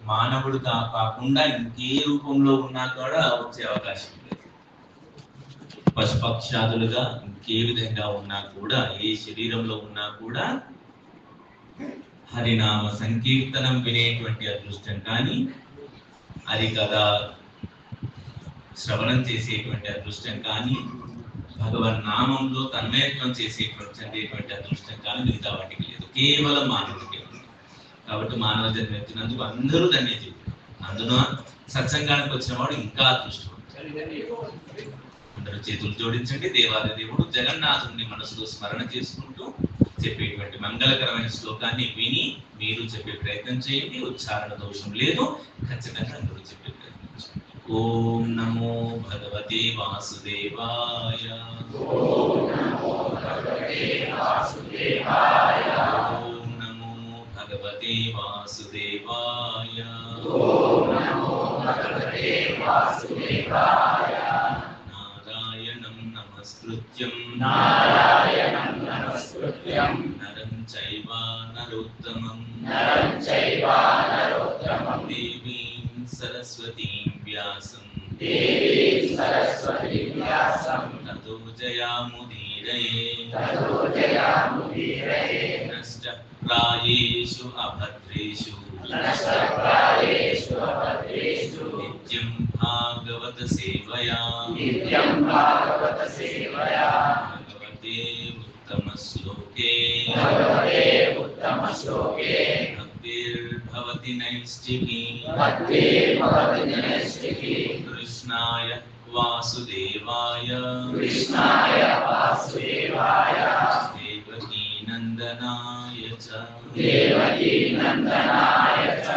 మానవుడు కాకుండా ఇంకే రూపంలో ఉన్నా కూడా వచ్చే అవకాశం లేదు. పశుపక్షాదులుగా ఇంకే విధంగా ఉన్నా కూడా, ఏ శరీరంలో ఉన్నా కూడా హరినామ సంకీర్తనం వినేటువంటి అదృష్టం కానీ, హరికథ శ్రవణం చేసేటువంటి అదృష్టం కానీ, భగవన్ నామంలో తన్మయత్వం చేసేటువంటి అదృష్టం కానీ మిగతా వాటికి లేదు. కేవలం మానవుడికి ఉంది. కాబట్టి మానవ జన్మ ఎత్తినందుకు అందరూ ధన్య చెప్పారు. అందులో సత్సంగానికి వచ్చిన వాడు ఇంకా అదృష్టం. అందరూ చేతులు జోడించండి. దేవాది దేవుడు జగన్నాథుని మనసులో స్మరణ చేసుకుంటూ చెప్పేటువంటి మంగళకరమైన శ్లోకాన్ని విని మీరు చెప్పే ప్రయత్నం చేయండి. ఉచ్చారణ దోషం లేదు. ఖచ్చితంగా అందరూ చెప్పే ప్రయత్నం చేయండి. ఓం నమో భగవతే వాసుదేవాయ. ఓం నమో భగవతే వాసుదేవాయ. ఓం నమో భగవతే వాసుదేవాయ. ఓం నమో భగవతే వాసుదేవాయ. నారాయణం నమస్కృత్యం నరం చైవ నరోత్తమం దేవీం సరస్వతీం వ్యాసం తతో జయాముదీరయే నష్టప్రాయేషు అభద్రేషు నిత్యం భాగవత సేవయా భగవతే ఉత్తమ శ్లోకే భక్తిర్భవతి నైష్ఠికీ కృష్ణాయ వాసుదేవాయ దేవకీ నందనాయ చ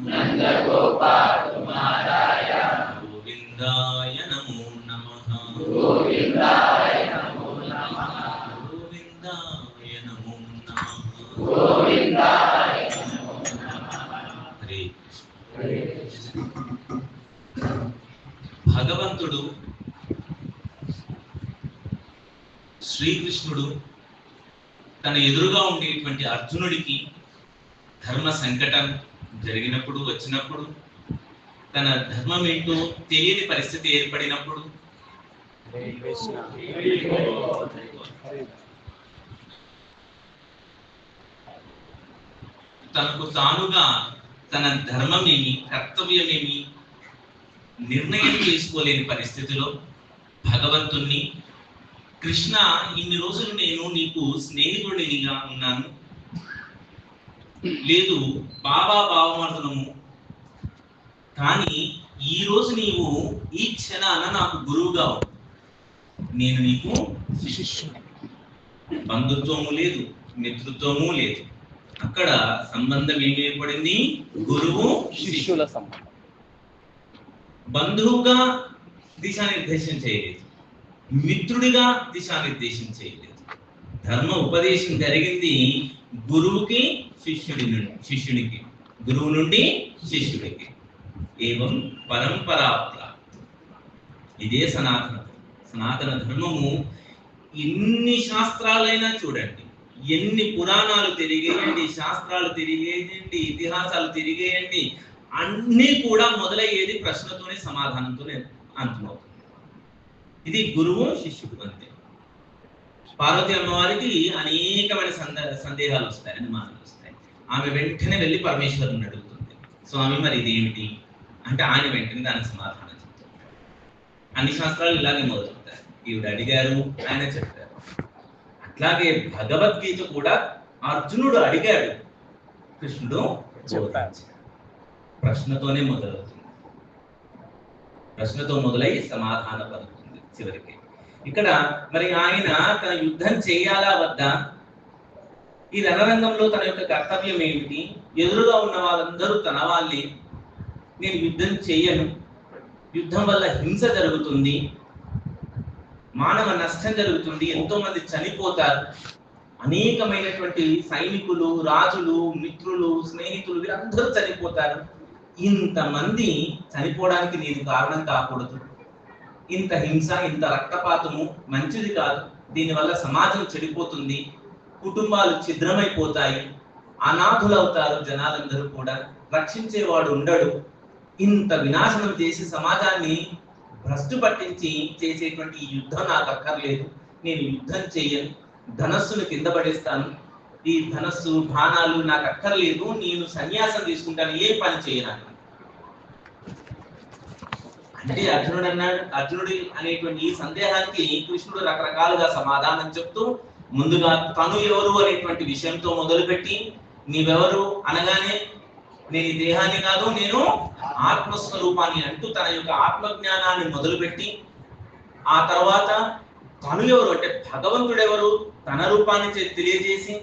నందగోపకుమారాయ గోవిందాయ నమో నమః. గోవిందాయ నమో నమః. హరే కృష్ణ. భగవంతుడు శ్రీకృష్ణుడు తన ఎదురుగా ఉండేటువంటి అర్జునుడికి ధర్మ సంకటం జరిగినప్పుడు, వచ్చినప్పుడు, తన ధర్మం ఏంటో తెలియని పరిస్థితి ఏర్పడినప్పుడు తనకు తానుగా తన ధర్మమేమి, కర్తవ్యమేమి నిర్ణయం చేసుకోలేని పరిస్థితిలో భగవంతుణ్ణి, కృష్ణ ఇన్ని రోజులు నేను నీకు స్నేహితుడినిగా ఉన్నాను, లేదు బాబా భావమర్థనము, కానీ ఈ రోజు నీవు ఈ క్షణాన నాకు గురువుగా నేను నీకు శిష్యుని. బంధుత్వము లేదు, మిత్రుత్వము లేదు. అక్కడ సంబంధం ఏమి ఏర్పడింది? గురువు శిష్యుల సంబంధం. బంధువుగా దిశానిర్దేశం చేయలేదు, మిత్రుడిగా దిశానిర్దేశం చేయలేదు. ధర్మ ఉపదేశం జరిగింది గురువుకి శిష్యునికి, గురువు నుండి శిష్యుడికి. ఏవం పరంపరాప్త. ఇదే సనాతన ధర్మము. ఎన్ని శాస్త్రాలైనా చూడండి, ఎన్ని పురాణాలు తిరిగేయండి, శాస్త్రాలు తిరిగేయండి, ఇతిహాసాలు తిరిగేయండి, అన్నీ కూడా మొదలయ్యేది ప్రశ్నతోనే, సమాధానంతోనే అంతమవుతుంది. ఇది గురువు శిష్యుడు అంతే. పార్వతి అమ్మవారికి అనేకమైన సందేహాలు వస్తాయి, అనుమానాలు వస్తాయి. ఆమె వెంటనే వెళ్ళి పరమేశ్వరుని అడుగుతుంది, స్వామి మరి ఇదేమిటి అంటే ఆయన వెంటనే దానికి సమాధానం చెప్తారు. అన్ని శాస్త్రాలు ఇలాగే మొదలవుతాయి. ఈవిడ అడిగారు, ఆయన చెప్తారు. అట్లాగే భగవద్గీత కూడా అర్జునుడు అడిగాడు, కృష్ణుడు చెప్పాడు. ప్రశ్నతోనే మొదలవుతుంది, ప్రశ్నతో మొదలై సమాధాన పలుకుతుంది చివరికి. ఇక్కడ మరి ఆయన తన యుద్ధం చేయాలా వద్దా, ఈ రణరంగంలో తన యొక్క కర్తవ్యం ఏమిటి, ఎదురుగా ఉన్న వాళ్ళందరూ తన వాళ్ళే, నేను యుద్ధం చేయను, యుద్ధం వల్ల హింస జరుగుతుంది, మానవ నష్టం జరుగుతుంది, ఎంతో మంది చనిపోతారు, అనేకమైనటువంటి సైనికులు, రాజులు, మిత్రులు, స్నేహితులు వీరందరూ చనిపోతారు, ఇంతమంది చనిపోవడానికి నేను కారణం కాకూడదు, ఇంత హింస, ఇంత రక్తపాతము మంచిది కాదు, దీనివల్ల సమాజం చెడిపోతుంది, కుటుంబాలు ఛిద్రమైపోతాయి, అనాథులవుతారు జనాలందరూ కూడా, రక్షించేవాడు ఉండడు. ఇంత వినాశనం చేసి సమాజాన్ని భ్రష్టు పట్టించి చేసేటువంటి ఈ యుద్ధం నాకు అక్కర్లేదు, నేను యుద్ధం చెయ్యను, ధనస్సును కింద పడేస్తాను, ఈ ధనస్సు బాణాలు నాకు అక్కర్లేదు, నేను సన్యాసం తీసుకుంటాను, ఏ పని చేయను అంటే అర్జునుడి అనేటువంటి ఈ సందేహానికి కృష్ణుడు రకరకాలుగా సమాధానం చెప్తూ, ముందుగా తను ఎవరు అనేటువంటి విషయంతో మొదలుపెట్టి, నీవెవరు అనగానే నేను ఈ దేహాన్ని కాదు, నేను ఆత్మస్వరూపాన్ని అంటూ తన యొక్క ఆత్మజ్ఞానాన్ని మొదలుపెట్టి, ఆ తర్వాత తను ఎవరు అంటే భగవంతుడెవరు తన రూపాన్ని తెలియజేసి,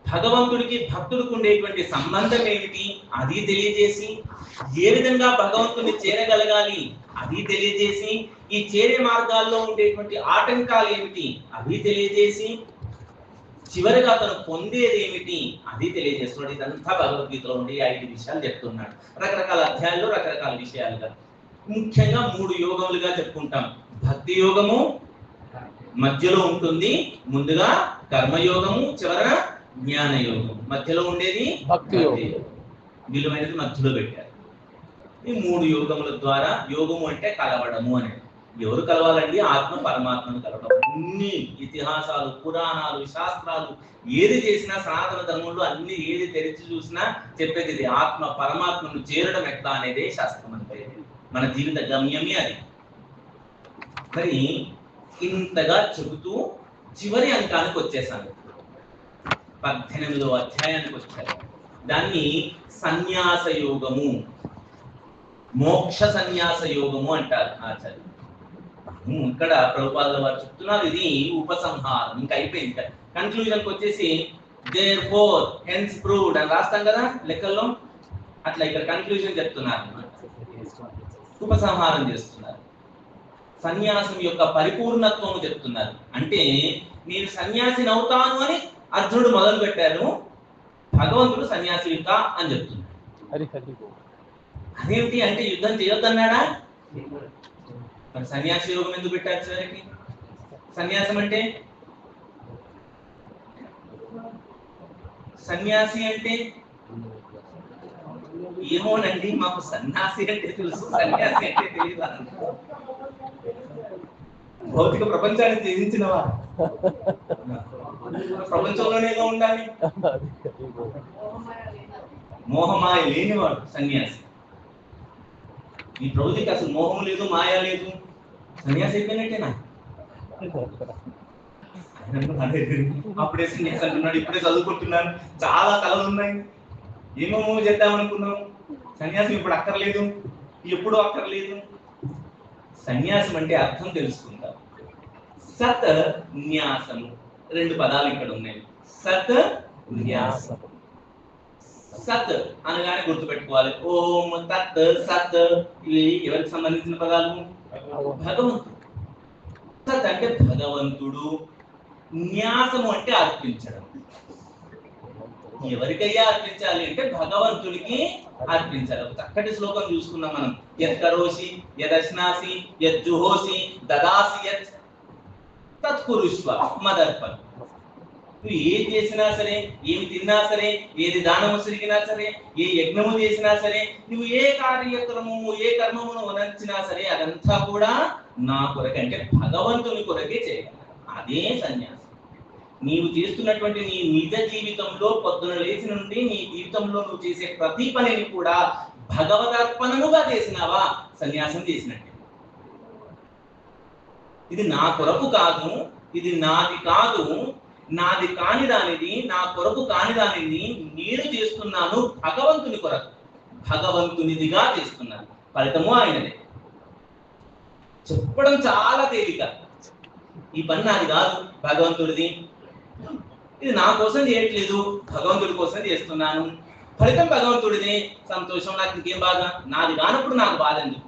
భగవంతుడికి భక్తుడికి ఉండేటువంటి సంబంధం ఏమిటి అది తెలియజేసి, ఏ విధంగా భగవంతుడిని చేరగలగాలి అది తెలియజేసి, ఈ చేరే మార్గాల్లో ఉండేటువంటి ఆటంకాలు ఏమిటి అవి తెలియజేసి, చివరిగా అతను పొందేది ఏమిటి అది తెలియజేస్తున్నాడు. ఇదంతా భగవద్గీతలో ఉండే 5 విషయాలు చెప్తున్నాడు. రకరకాల అధ్యాయాల్లో రకరకాల విషయాలుగా, ముఖ్యంగా 3 యోగములుగా చెప్పుకుంటాం. భక్తి యోగము మధ్యలో ఉంటుంది, ముందుగా కర్మయోగము, చివర జ్ఞాన యోగం, మధ్యలో ఉండేది భక్తి యోగం. విలువైనది మధ్యలో పెట్టారు. ఈ 3 యోగముల ద్వారా, యోగము అంటే కలవడము అనేది. ఎవరు కలవాలండి? ఆత్మ పరమాత్మను కలవడం. అన్ని ఇతిహాసాలు, పురాణాలు, శాస్త్రాలు ఏది చేసినా సనాతన ధర్మంలో అన్ని ఏది తెరిచి చూసినా చెప్పేది ఇది, ఆత్మ పరమాత్మను చేరడం ఎట్లా అనేదే శాస్త్రం అంటే. మన జీవిత గమ్యమే అది. మరి ఇంతగా చెబుతూ చివరి అంకానికి వచ్చేసాను, 18వ అధ్యాయానికి వచ్చారు. దాన్ని సన్యాస యోగము, మోక్ష సన్యాస యోగము అంటారు ఆచార్య. ఇక్కడ ప్రభుపాదుల వారు చెప్తున్నారు, ఇది ఉపసంహారం, ఇంకా అయిపోయింది. కన్క్లూజన్కి వచ్చేసి therefore hence proved అని రాస్తాం కదా లెక్కల్లో, అట్లా ఇక్కడ కన్క్లూజన్ చెప్తున్నారు, ఉపసంహారం చేస్తున్నారు. సన్యాసం యొక్క పరిపూర్ణత్వం చెప్తున్నారు. అంటే నేను సన్యాసిని అవుతాను అని అర్జునుడు మొదలు పెట్టారు, భగవంతుడు సన్యాసి కా అని చెప్తున్నాడు. అదేమిటి అంటే యుద్ధం చేయొద్దన్నాడా? మరి సన్యాసి యోగం ఎందుకు పెట్టారు చివరికి? సన్యాసం అంటే, సన్యాసి అంటే ఏమోనండి, మాకు సన్యాసి అంటే తెలుసు, సన్యాసి అంటే తెలియదు. భౌతిక ప్రపంచాన్ని త్యజించినవా? ప్రపంచంలోనేగా ఉండాలి. మోహమాయ లేనివాడు సన్యాసి. ఈ ప్రభుత్వకి అసలు మోహం లేదు, మాయ లేదు, సన్యాసి అయిపోయినట్టేనా? అప్పుడే సన్యాసి అంటున్నాడు, ఇప్పుడే చదువుకుంటున్నాను, చాలా కళలు ఉన్నాయి, ఏమేమో చేద్దామనుకున్నాం, సన్యాసం ఇప్పుడు అక్కర్లేదు, ఎప్పుడూ అక్కర్లేదు. సన్యాసం అంటే అర్థం తెలుసుకుందాం. సత్ న్యాసము, 2 పదాలు ఇక్కడ ఉన్నాయి. సత్ న్యాసం. సత్ అనగానే గుర్తుపెట్టుకోవాలి, ఓం తత్ సత్, ఇవి ఎవరికి సంబంధించిన పదాలు? భగవంతుడు. సత్ అంటే భగవంతుడు, న్యాసము అంటే అర్పించడం. ఎవరికయ్యా అర్పించాలి అంటే భగవంతుడికి అర్పించాలి. చక్కటి శ్లోకం చూసుకున్నాం మనం, యత్ కరోసి యదశ్నాసి యజ్జుహోసి దదాసి యత్ తత్కురుష్వ మదర్పణ. నువ్వు ఏది చేసినా సరే, ఏమి తిన్నా సరే, ఏది దానము జరిగినా సరే, ఏ యజ్ఞము చేసినా సరే, నువ్వు ఏ కార్యక్రమము ఏ కర్మమును వరించినా సరే, అదంతా కూడా నా కొరకే, అంటే భగవంతుని కొరకే చేయాలి. అదే సన్యాసం. నీవు చేస్తున్నటువంటి నీ నిజ జీవితంలో పొద్దున లేచి నుండి నీ జీవితంలో నువ్వు చేసే ప్రతి పనిని కూడా భగవదర్పణముగా చేసినావా, సన్యాసం చేసినట్టే. ఇది నా కొరకు కాదు, ఇది నాది కాదు, నాది కాని దానిది, నా కొరకు కాని దానిని నేను చేస్తున్నాను భగవంతుని కొరకు, భగవంతునిదిగా చేస్తున్నాను, ఫలితము ఆయనదే. చెప్పడం చాలా తేలిక, ఈ పని నాది కాదు భగవంతుడిది, ఇది నా కోసం చేయట్లేదు భగవంతుడి కోసం చేస్తున్నాను, ఫలితం భగవంతుడిదే, సంతోషం, నాకు ఇంకేం బాధ, నాది కానప్పుడు నాకు బాధ ఎందుకు?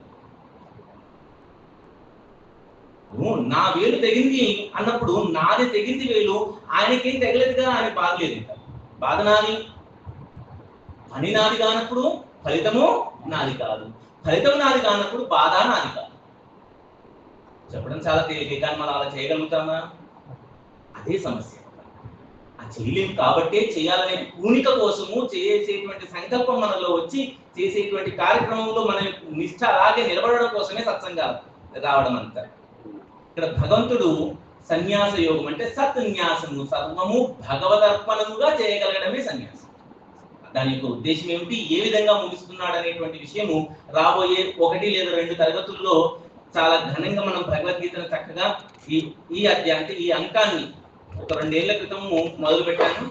నా వేలు తెగింది అన్నప్పుడు నాది తెగింది వేలు, ఆయనకేం తెగలేదు కదా, ఆయన బాధలేదు, బాధ నాది. పని నాది కానప్పుడు ఫలితము నాది కాదు, ఫలితం నాది కానప్పుడు బాధ నాది కాదు. చెప్పడం చాలా తేలిక, కానీ మనం అలా చేయగలుగుతామా? అదే సమస్య. చేయలేము కాబట్టే చేయాలనే పూనిక కోసము చేసేటువంటి సంకల్పం మనలో వచ్చి చేసేటువంటి కార్యక్రమంలో మన నిష్ఠ అలాగే నిలబడడం కోసమే సత్సంగాలు రావడం అంతా. ఇక్కడ భగవంతుడు సన్యాస యోగం అంటే సత్న్యాసము, సర్వము భగవదర్పణముగా చేయగలగడమే సన్యాసం. దాని యొక్క ఉద్దేశం ఏమిటి, ఏ విధంగా ముగిస్తున్నాడు అనేటువంటి విషయము రాబోయే 1 లేదా 2 తరగతుల్లో చాలా ఘనంగా మనం భగవద్గీతను చక్కగా ఈ అధ్యాయం ఈ అంకాన్ని ఒక 2 ఏళ్ల క్రితము మొదలు పెట్టాను,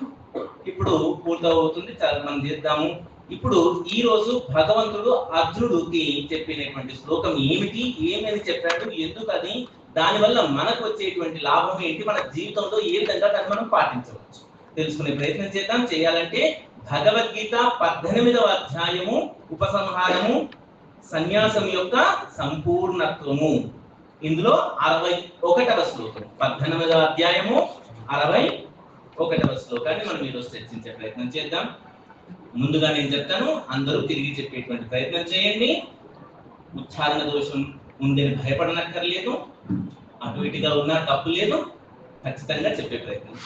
ఇప్పుడు పూర్తవుతుంది. మనం చేద్దాము. ఇప్పుడు ఈ రోజు భగవంతుడు అర్జునుడికి చెప్పినటువంటి శ్లోకం ఏమిటి, ఏమని చెప్పాడు, ఎందుకు అది, దానివల్ల మనకు వచ్చేటువంటి లాభం ఏంటి, మన జీవితంలో ఏ విధంగా దాన్ని మనం పాటించవచ్చు తెలుసుకునే ప్రయత్నం చేద్దాం. చేయాలంటే భగవద్గీత 18వ అధ్యాయము ఉపసంహారము సన్యాసం యొక్క సంపూర్ణత్వము, ఇందులో 61వ శ్లోకం, 18వ అధ్యాయము 61వ శ్లోకాన్ని మనం ఈరోజు చర్చించే ప్రయత్నం చేద్దాం. ముందుగా నేను చెప్తాను, అందరూ తిరిగి చెప్పేటువంటి ప్రయత్నం చేయండి. ఉచ్చారణ దోషం ఉందని భయపడనక్కర్లేదు, అటు ఇటుగా ఉన్నా తప్పు లేదు, ఖచ్చితంగా చెప్పే ప్రయత్నం.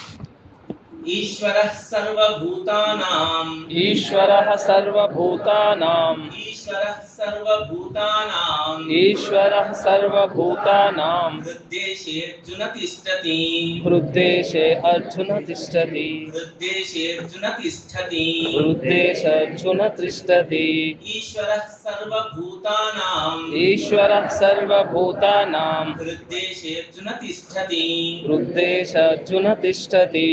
ఈశ్వరః సర్వభూతానాం, ఈశ్వరః సర్వభూతానాం, ఈశ్వరః సర్వభూతానాం, ఈశ్వరః సర్వభూతానాం, హృద్దేశేర్జున తిష్టతి, హృద్దేశే అర్జున తిష్టతి, హృద్దేశేర్జున తిష్టతి, హృద్దేశర్జున తిష్టతి. ఈశ్వరః సర్వభూతానాం, ఈశ్వరః సర్వభూతానాం, హృద్దేశేర్జున తిష్టతి, హృద్దేశర్జున తిష్టతి.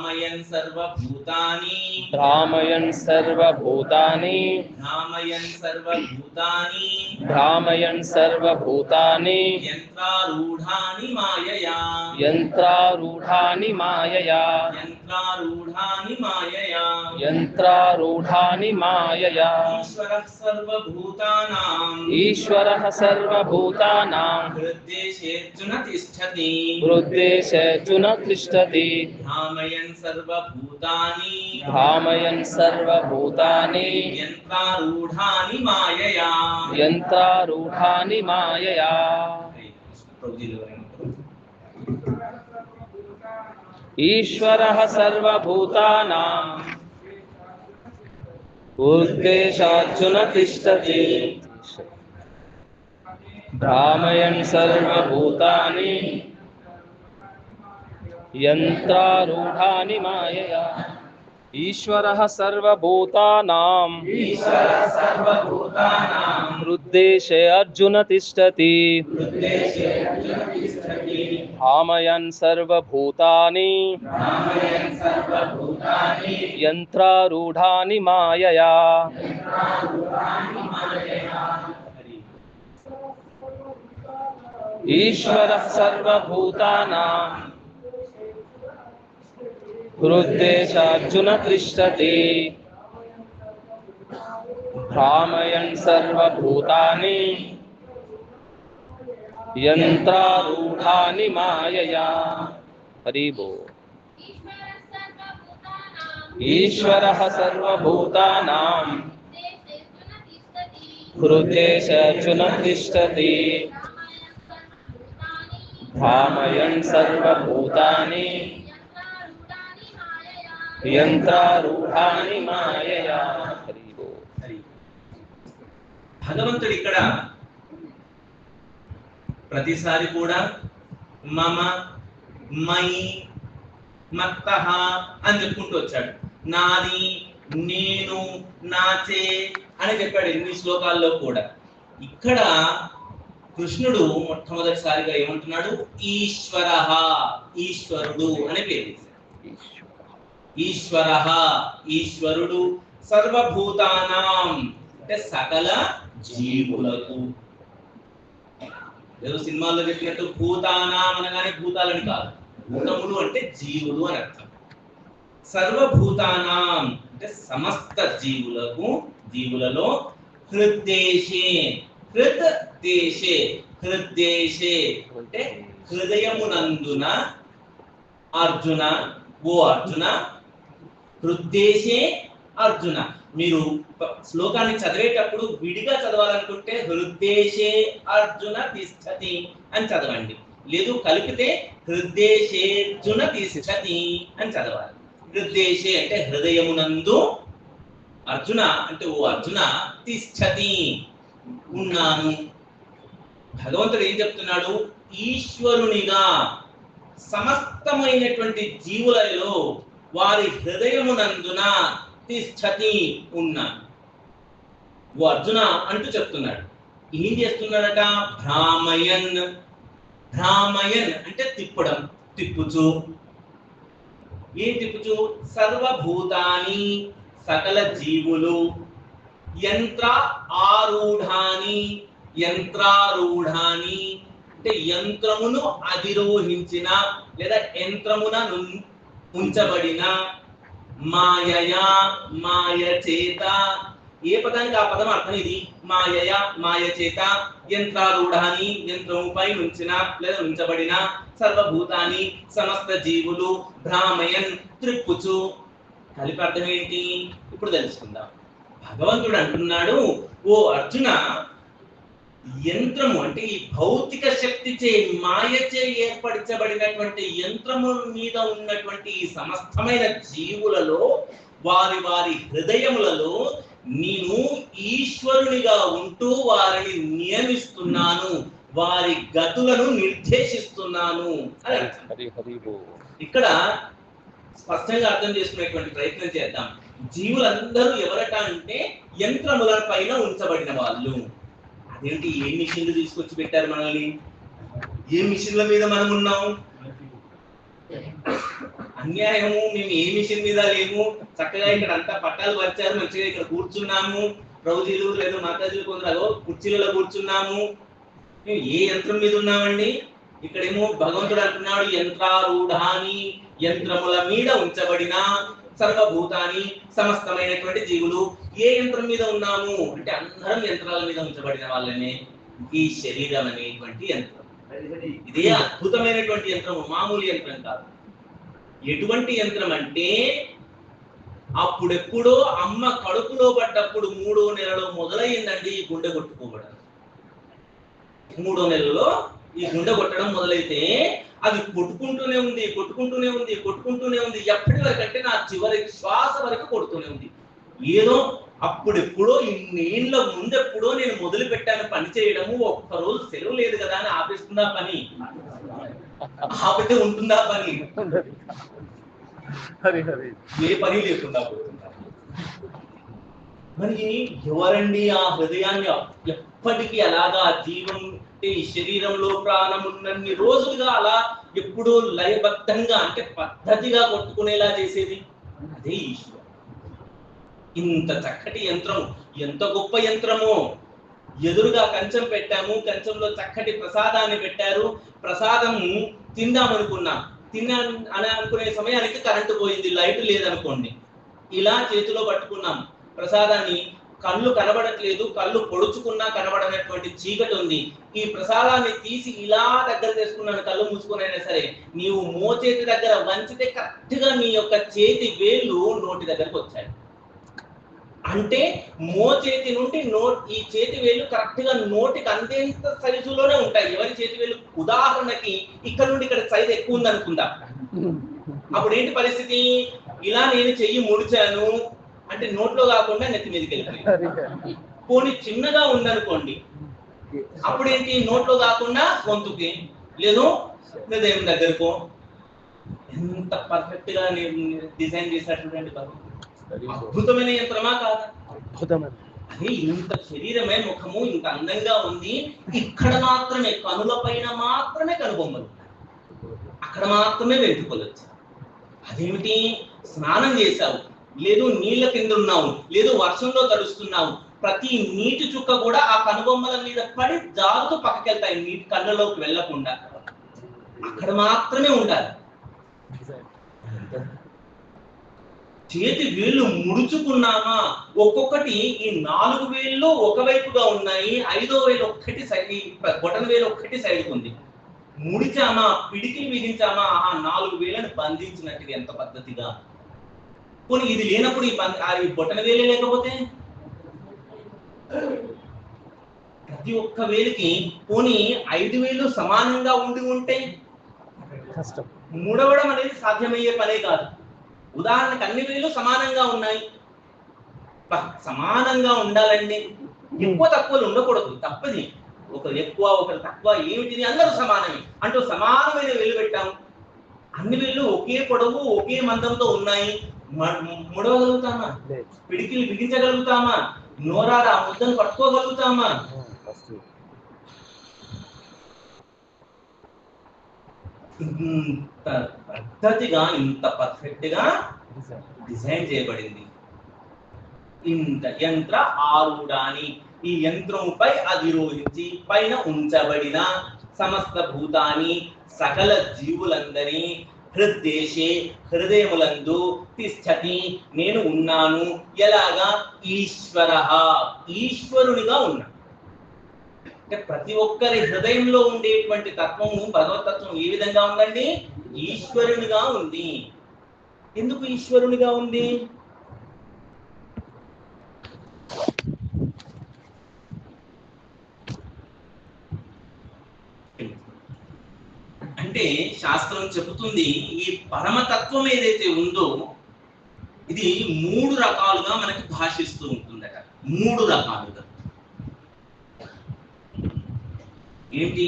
భ్రామయన్ సర్వభూతాని, భ్రామయన్ సర్వభూతాని, భ్రామయన్ సర్వభూతాని, భ్రామయన్ సర్వభూతాని, యంత్రారూఢాని మాయయా, యంత్రారూఢాని మాయయా, యంత్రారూఢాని మాయయా, యంత్రారూఢాని మాయయా. ఈశ్వరః సర్వభూతానాం, ఈశ్వరః సర్వభూతానాం, హృద్దేశేర్జున తిష్టతి, హృద్దేశర్జున తిష్టతి. భ్రామయన్ సర్వభూతాని, భ్రామయన్ సర్వభూతాని, యంత్రారూఢాని మాయయా, యంత్రారూఢాని మాయయా. ఈశ్వరః సర్వభూతానాం, హృద్దేశార్జున తిష్టతి, భ్రామయన్ సర్వభూతాని, యంత్రారూఢాని మాయయా. ఈశ్వరః సర్వభూతానాం, ఈశ్వరః సర్వభూతానాం, హృద్దేశే అర్జున తిష్టతి, హృద్దేశేర్జున తిష్టతి, భ్రామయన్ సర్వభూతాని, భ్రామయన్ సర్వభూతాని, యంత్రారూఢాని మాయయా. యంత్రారూఢాని మాయయా. ఈశ్వరః సర్వభూతానాం, హృద్దేశార్జున తిష్టతి, భ్రామయన్ సర్వభూతాని, యంత్రారూఢాని మాయయా. హరి బోల్. ఈశ్వరః సర్వభూతానాం, హృద్దేశార్జున తిష్టతి, భ్రామయన్ సర్వభూతాని, యంత్రారూఢాని మాయయా. హరి బోల్. భగవంతుడు ఇక్కడ ప్రతిసారి కూడా మమ, మయి, మత్తః అని చెప్పుకుంటూ వచ్చాడు. నాది, నేను, నాచే అని చెప్పాడు ఎన్ని శ్లోకాల్లో కూడా. ఇక్కడ కృష్ణుడు మొట్టమొదటిసారిగా ఏమంటున్నాడు, ఈశ్వరః, ఈశ్వరుడు అనే పేరు తీశాడు. ఈశ్వరః, ఈశ్వరుడు, సర్వభూతానాం అంటే సకల జీవులకు. ఏదో సినిమాల్లో చెప్పినట్టు భూతానాం అనగానే భూతాలని కాదు, భూతములు అంటే జీవులు అని అర్థం. సర్వభూతానాం అంటే సమస్త జీవులకు, జీవులలో హృద్దేశే, హృద్దేశే, హృద్దేశే అంటే హృదయమునందున, అర్జున, ఓ అర్జున, హృద్దేశే అర్జున. మీరు శ్లోకాన్ని చదివేటప్పుడు విడిగా చదవాలనుకుంటే హృద్దేశే అర్జున తిష్టతి అని చదవండి, లేదు కలిపితే హృద్దేశేర్జున తిష్టతి అని చదవాలి. హృద్దేశే అంటే హృదయమునందు, అర్జున అంటే ఓ అర్జున తిష్టతి ఉన్నాను. భగవంతుడు ఏం చెప్తున్నాడు? ఈశ్వరునిగా సమస్తమైనటువంటి జీవులలో వారి హృదయమునందున తిష్టతి ఉన్నాను. ఓ అర్జున అంటూ చెప్తున్నాడు. ఏం చేస్తున్నాడట? భ్రామయన్. భ్రామయన్ అంటే తిప్పడం, తిప్పుచు. ఏం తిప్పుచు? సర్వభూతాని సకల జీవులు, యంత్ర ఆరూఢాని యంత్రారూఢాని అంటే యంత్రమును అధిరోహించిన లేదా యంత్రమున ఉంచబడిన, మాయయా మాయ చేత. ఏ పదానికి ఆ పదం అర్థం ఇది. మాయయా మాయ చేత, యంత్రారూఢాని యంత్రముపై నుంచిన లేదా ఉంచబడిన, సర్వభూతాని సమస్త జీవులు, భ్రామయన్ త్రిప్పుచు. కలిపి అర్థం ఏంటి ఇప్పుడు తెలుసుకుందాం. భగవంతుడు అంటున్నాడు, ఓ అర్జున, యంత్రము అంటే ఈ భౌతిక శక్తిచే మాయచే ఏర్పరచబడినటువంటి యంత్రము మీద ఉన్నటువంటి ఈ సమస్తమైన జీవులలో వారి వారి హృదయములలో నేను ఈశ్వరునిగా ఉంటూ వారిని నియమిస్తున్నాను, వారి గతులను నిర్దేశిస్తున్నాను అని అర్థం. ఇక్కడ స్పష్టంగా అర్థం చేసుకునేటువంటి ప్రయత్నం చేద్దాం. జీవులందరూ ఎవరట అంటే యంత్రముల పైన ఉంచబడిన వాళ్ళు. అదేంటి? ఏ మిషన్లు తీసుకొచ్చి పెట్టారు మనల్ని? ఏ మిషన్ల మీద మనం ఉన్నాం? అన్యాయము. మేము ఏ మిషన్ మీద లేము. చక్కగా ఇక్కడ అంతా పట్టాలు పరిచారు, మంచిగా ఇక్కడ కూర్చున్నాము. ప్రభుజీలు లేదా మాతాజీలు కొందరు కుర్చీలలో కూర్చున్నాము. మేము ఏ యంత్రం మీద ఉన్నామండి? ఇక్కడేమో భగవంతుడు అంటున్నాడు, యంత్రారూఢాని యంత్రముల మీద ఉంచబడిన, సర్వభూతాని సమస్తమైనటువంటి జీవులు. ఏ యంత్రం మీద ఉన్నాము అంటే అందరం యంత్రాల మీద ఉంచబడిన వాళ్ళనే. ఈ శరీరం అనేటువంటి యంత్రం, ఇదే అద్భుతమైనటువంటి యంత్రము, మామూలు యంత్రం కాదు. ఎటువంటి యంత్రం అంటే అప్పుడెప్పుడో అమ్మ కడుపులో పడ్డప్పుడు 3వ నెలలో మొదలైందండి ఈ గుండె కొట్టుకోవడం. 3వ నెలలో ఈ గుండె కొట్టడం మొదలైతే అది కొట్టుకుంటూనే ఉంది, కొట్టుకుంటూనే ఉంది, కొట్టుకుంటూనే ఉంది. ఎప్పటి వరకు అంటే నా చివరి శ్వాస వరకు కొడుతూనే ఉంది. ఏదో అప్పుడెప్పుడో ఇన్నేళ్ల ముందెప్పుడో నేను మొదలు పెట్టాను పని చేయడము. ఒక్కరోజు సెలవు లేదు కదా అని ఆపేస్తుందా పని? ఆపితే ఉంటుందా పని? ఏ పని లేకుండా పోతుందా? మరి ఎవరండి ఆ హృదయాన్ని ఎప్పటికీ అలాగా జీవం ఈ శరీరంలో ప్రాణం ఉన్నన్ని రోజులుగా అలా ఎప్పుడూ లయబద్ధంగా అంటే పద్ధతిగా కొట్టుకునేలా చేసేది? అదే ఈశ్వరుడు. ఇంత చక్కటి యంత్రము, ఎంత గొప్ప యంత్రమో. ఎదురుగా కంచం పెట్టాము, కంచంలో చక్కటి ప్రసాదాన్ని పెట్టారు. ప్రసాదము తిందామనుకున్నాం, అని అనుకునే సమయానికి కరెంటు పోయింది, లైట్ లేదనుకోండి. ఇలా చేతిలో పట్టుకున్నాం ప్రసాదాన్ని. కళ్ళు కనబడట్లేదు, కళ్ళు పొడుచుకున్నా కనబడనటువంటి చీకటి ఉంది. ఈ ప్రసాదాన్ని తీసి ఇలా దగ్గర చేసుకున్నాను, కళ్ళు మూసుకునైనా సరే. నీవు మోచేతి దగ్గర వంచితే కరెక్ట్ గా నీ యొక్క చేతి వేళ్ళు నోటి దగ్గరకు వచ్చాయి. అంటే మోచేతి నుండి ఈ చేతి వేళ్ళు కరెక్ట్ గా నోటికి అందేంత సైజులోనే ఉంటాయి. ఎవరి చేతి వేళ్ళు ఉదాహరణకి ఇక్కడ నుండి ఇక్కడ సైజు ఎక్కువ ఉంది అనుకుందా, అప్పుడు ఏంటి పరిస్థితి? ఇలా నేను చెయ్యి ముడిచాను అంటే నోట్లో కాకుండా నెత్తి మీదకి వెళ్ళిపోయింది. పోనీ చిన్నగా ఉందనుకోండి, అప్పుడేంటి? నోట్లో కాకుండా గొంతుకి, లేదు హృదయం దగ్గరకు. ఎంత పర్ఫెక్ట్ గా డిజైన్ చేశారు చూడండి. అద్భుతమైన యంత్రమా కాదా? అద్భుతమైన. అదే ఇంత శరీరమే, ముఖము ఇంత అందంగా ఉంది. ఇక్కడ మాత్రమే కనుల పైన మాత్రమే కనుబొమ్మలు, అక్కడ మాత్రమే వెంట్రుకలు వచ్చాయి. అదేమిటి? స్నానం చేశావు, లేదు నీళ్ళ కింద ఉన్నావు, లేదు వర్షంలో తడుస్తున్నావు, ప్రతి నీటి చుక్క కూడా ఆ కనుబొమ్మల మీద పడి జారుతూ పక్కకెళ్తాయి, నీటి కళ్ళలోకి వెళ్లకుండా. అక్కడ మాత్రమే ఉండాలి. చేతి వేళ్ళు ముడుచుకున్నామా, ఒక్కొక్కటి ఈ 4 వేళ్ళు ఒకవైపుగా ఉన్నాయి, 5వ వేలు ఒక్కటి సైడ్, బొటన వేలు ఒక్కటి సైడ్ ఉంది. ముడిచామా, పిడికిలు బిగించామా, ఆ 4 వేలను బంధించినట్టుగా ఎంత పద్ధతిగా. పోనీ ఇది లేనప్పుడు ఈ బొటన వేలే లేకపోతే ప్రతి ఒక్క వేలికి పోనీ 5 వేలు సమానంగా ఉండి ఉంటే కష్టం. ముడవడం అనేది సాధ్యమయ్యే పనే కాదు. ఉదాహరణకు అన్ని వేలు సమానంగా ఉన్నాయి. సమానంగా ఉండాలండి, ఎక్కువ తక్కువలు ఉండకూడదు, తప్పది. ఒకరు ఎక్కువ ఒకరు తక్కువ ఏమిటిది, అందరూ సమానమే అంటూ సమానమైన వేలు పెట్టాము. అన్ని వేళ్ళు ఒకే పొడవు ఒకే మందంతో ఉన్నాయి, ముడవగలుగుతామా? పిడికిలు బిగించగలుగుతామా? నోరారా ముద్దను పట్టుకోగలుగుతామా? ఇంత పద్ధతిగా ఇంత పర్ఫెక్ట్ గా డిజైన్ చేయబడింది. ఇంత యంత్ర ఆరూఢాని, ఈ యంత్రముపై అధిరోహించి పైన ఉంచబడిన సమస్త భూతాన్ని సకల జీవులందరి హృద్దేశే హృదయములందు తిష్టతి, నేను ఉన్నాను. ఎలాగా? ఈశ్వరః, ఈశ్వరునిగా ఉన్నా. అంటే ప్రతి ఒక్కరి హృదయంలో ఉండేటువంటి తత్వము, భగవతత్వం ఏ విధంగా ఉందండి? ఈశ్వరునిగా ఉంది. ఎందుకు ఈశ్వరునిగా ఉంది? అంటే శాస్త్రం చెబుతుంది, ఈ పరమతత్వం ఏదైతే ఉందో ఇది 3 రకాలుగా మనకి భాషిస్తూ ఉంటుందట. 3 రకాలుగా. ఏంటి?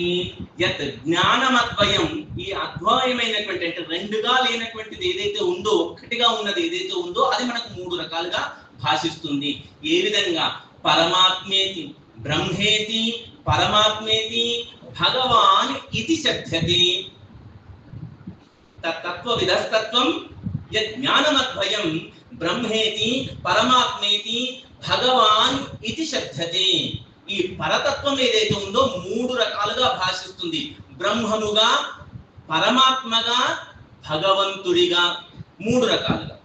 యత్ జ్ఞానమద్వయం, ఈ అద్వయమైనటువంటి అంటే రెండుగా లేనటువంటిది ఏదైతే ఉందో, ఒక్కటిగా ఉన్నది ఏదైతే ఉందో అది మనకు 3 రకాలుగా భాషిస్తుంది. ఏ విధంగా? పరమాత్మేతి బ్రహ్మేతి పరమాత్మేతి భగవాన్ ఇతి శబ్దతి. తత్వవిదస్తత్వం యత్ జ్ఞానమద్వయం బ్రహ్మేతి పరమాత్మేతి భగవాన్ ఇతి శబ్దతి. ఈ పరతత్వం ఏదైతే ఉందో 3 రకాలుగా భాషిస్తుంది. బ్రహ్మముగా, పరమాత్మగా, భగవంతుడిగా, 3 రకాలుగా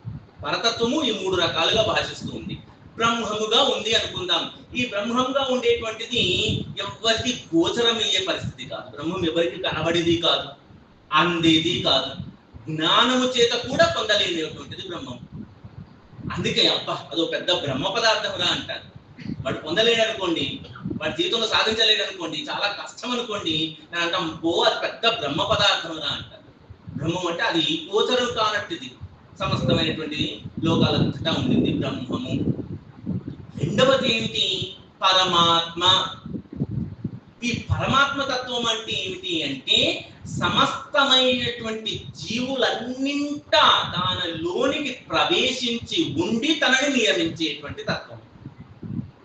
పరతత్వము ఈ 3 రకాలుగా భాషిస్తుంది. బ్రహ్మముగా ఉంది అనుకుందాం. ఈ బ్రహ్మంగా ఉండేటువంటిది ఎవరికి గోచరమయ్యే పరిస్థితి కాదు. బ్రహ్మం ఎవరికి కనబడేది కాదు, అందేది కాదు, జ్ఞానము చేత కూడా పొందలేనటువంటిది బ్రహ్మం. అందుకే అబ్బా అదో పెద్ద బ్రహ్మ పదార్థంగా అంటారు. వాడు పొందలేడు అనుకోండి, వాడి జీవితంలో సాధించలేడు అనుకోండి, చాలా కష్టం అనుకోండి, నేను అంటాం అది పెద్ద బ్రహ్మ పదార్థంగా అంటారు. బ్రహ్మం అంటే అది గోచరం కానట్టుది, సమస్తమైనటువంటి లోకాలంతటా ఉండింది బ్రహ్మము. రెండవది ఏమిటి? పరమాత్మ. ఈ పరమాత్మ తత్వం అంటే ఏమిటి అంటే సమస్తమైనటువంటి జీవులన్నింటా దానిలోనికి ప్రవేశించి ఉండి తనని నియమించేటువంటి తత్వం.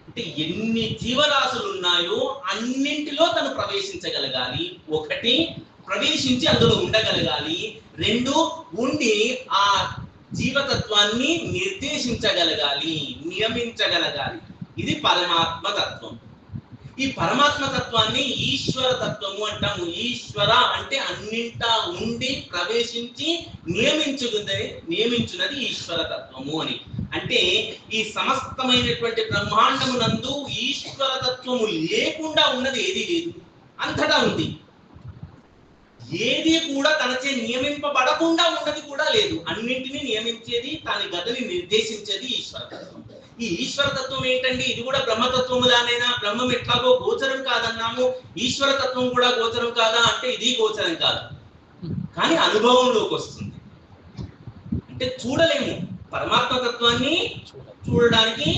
అంటే ఎన్ని జీవరాశులు ఉన్నాయో అన్నింటిలో తను ప్రవేశించగలగాలి. 1 ప్రవేశించి అందులో ఉండగలగాలి. 2 ఉండి ఆ జీవతత్వాన్ని నిర్దేశించగలగాలి, నియమించగలగాలి. ఇది పరమాత్మ తత్వం. ఈ పరమాత్మ తత్వాన్ని ఈశ్వర తత్వము అంటాము. ఈశ్వర అంటే అన్నింటా ఉండి ప్రవేశించి నియమించున్నది ఈశ్వర తత్వము అని. అంటే ఈ సమస్తమైనటువంటి బ్రహ్మాండమునందు ఈశ్వర తత్వము లేకుండా ఉన్నది ఏది లేదు, అంతటా ఉంది. ఏది కూడా తనచే నియమింపబడకుండా ఉన్నది కూడా లేదు. అన్నింటినీ నియమించేది, దాని గదిని నిర్దేశించేది ఈశ్వరతత్వం. ఈ ఈశ్వరతత్వం ఏంటండి? ఇది కూడా బ్రహ్మతత్వములానైనా. బ్రహ్మం ఎట్లాగో గోచరం కాదన్నాము, ఈశ్వరతత్వం కూడా గోచరం కాదా అంటే ఇది గోచరం కాదు, కానీ అనుభవంలోకి వస్తుంది. అంటే చూడలేము, పరమాత్మ తత్వాన్ని చూడడానికి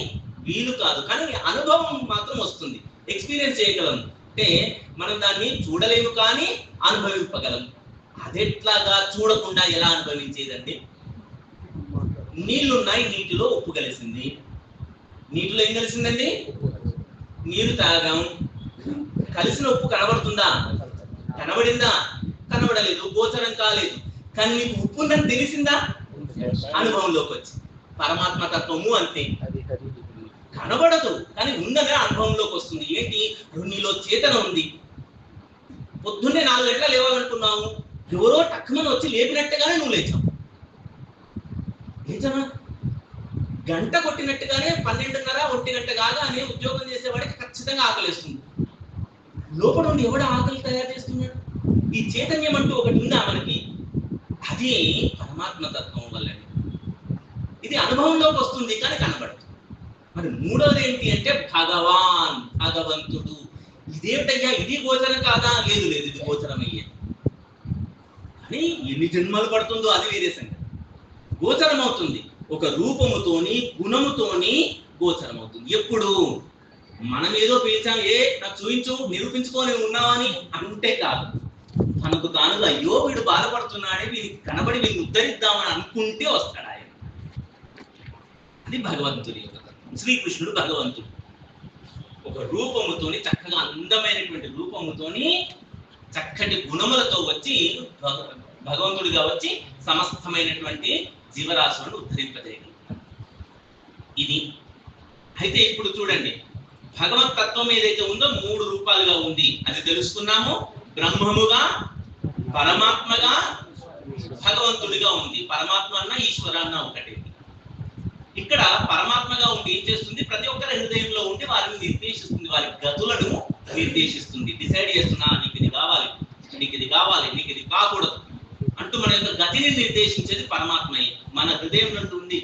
వీలు కాదు, కానీ అనుభవం మాత్రం వస్తుంది, ఎక్స్పీరియన్స్ చేయగలం. అంటే మనం దాన్ని చూడలేము కానీ అనుభవింపగలం. అదెట్లాగా? చూడకుండా ఎలా అనుభవించేదండి? నీళ్లున్నాయి, నీటిలో ఉప్పు కలిసింది. నీటిలో ఏం కలిసిందండి? నీరు తాగాం, కలిసిన ఉప్పు కనబడుతుందా? కనబడిందా? కనబడలేదు, గోచరం కాలేదు. కానీ నీకు ఉప్పు ఉందని తెలిసిందా? అనుభవంలోకి వచ్చి. పరమాత్మ తత్వము అంతే, కనబడదు కానీ ఉందనే అనుభవంలోకి వస్తుంది. ఏంటి? నీలో చేతన ఉంది. పొద్దున్నే 4 గంటల లేవాలనుకున్నావు, ఎవరో టక్కుమని వచ్చి లేపినట్టుగానే నువ్వు లేచావు. లేచావా? గంట కొట్టినట్టుగానే 12:30, 1 గంట కాగానే ఉద్యోగం చేసేవాడికి ఖచ్చితంగా ఆకలిస్తుంది. లోపల నుండి ఎవడ ఆకలి తయారు చేస్తున్నాడు? ఈ చైతన్యం అంటూ ఒకటి ఉందా మనకి? అది పరమాత్మ తత్వం వల్లనే. ఇది అనుభవంలోకి వస్తుంది కానీ కనబడదు. మరి 3వది ఏంటి అంటే భగవాన్, భగవంతుడు. ఇదేమిటయ్యా, ఇది గోచరం కాదా? లేదు లేదు, ఇది గోచరమయ్యే. కానీ ఎన్ని జన్మలు పడుతుందో అది వేరే సంగతి. గోచరమవుతుంది. ఒక రూపముతోని గుణముతోని గోచరమవుతుంది. ఎప్పుడు మనం ఏదో పిలిచాం, నాకు చూపించు, నిరూపించుకొని ఉన్నావని అంటే కాదు. తనకు తానుగా అయ్యో వీడు బాధపడుతున్నాడే, వీరికి కనబడి వీడిని ఉద్ధరిద్దామని అనుకుంటే వస్తాడు ఆయన. అది భగవంతుడి యొక్క శ్రీకృష్ణుడు భగవంతుడు. ఒక రూపముతోని, చక్కగా అందమైనటువంటి రూపముతోని, చక్కటి గుణములతో వచ్చి భగవంతుడిగా వచ్చి సమస్తమైనటువంటి జీవరాశులను ఉద్ధరింపజేయగలుగుతాడు. ఇది అయితే ఇప్పుడు చూడండి, భగవత్ తత్వం ఏదైతే ఉందో 3 రూపాలుగా ఉంది. అది తెలుసుకున్నాము. బ్రహ్మముగా, పరమాత్మగా, భగవంతుడిగా ఉంది. పరమాత్మ అన్న ఈశ్వర అన్న ఒకటి. ఇక్కడ పరమాత్మగా ఉండి ఏం చేస్తుంది? ప్రతి ఒక్కరి హృదయంలో ఉండి వారిని నిర్దేశిస్తుంది, వారి గతులను నిర్దేశిస్తుంది. డిసైడ్ చేస్తున్నా, నీకు ఇది కావాలి, నీకు ఇది కావాలి, నీకు ఇది కాకూడదు అంటూ మన యొక్క గతిని నిర్దేశించేది పరమాత్మయే. మన హృదయం నుండి ఉంది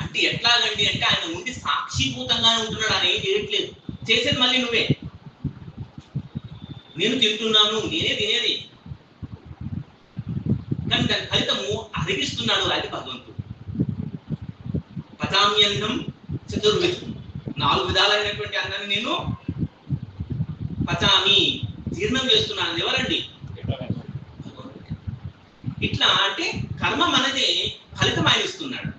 అంటే ఎట్లాగండి అంటే ఆయన ఉండి సాక్షిభూతంగానే ఉంటున్నాడు. ఆయన ఏం చేయట్లేదు, చేసేది మళ్ళీ నువ్వే. నేను తింటున్నాను, నేనే తినేది, కానీ దాని ఫలితము అరిగిస్తున్నాడు. అది భగవంతుడు. పచామ్యన్నం చతుర్విధం, 4 విధాలైనటువంటి అన్నాన్ని నేను పచామి, జీర్ణం చేస్తున్నాను. ఎవరండి? ఇట్లా అంటే కర్మ మనదే, ఫలితం ఆయన ఇస్తున్నాడు.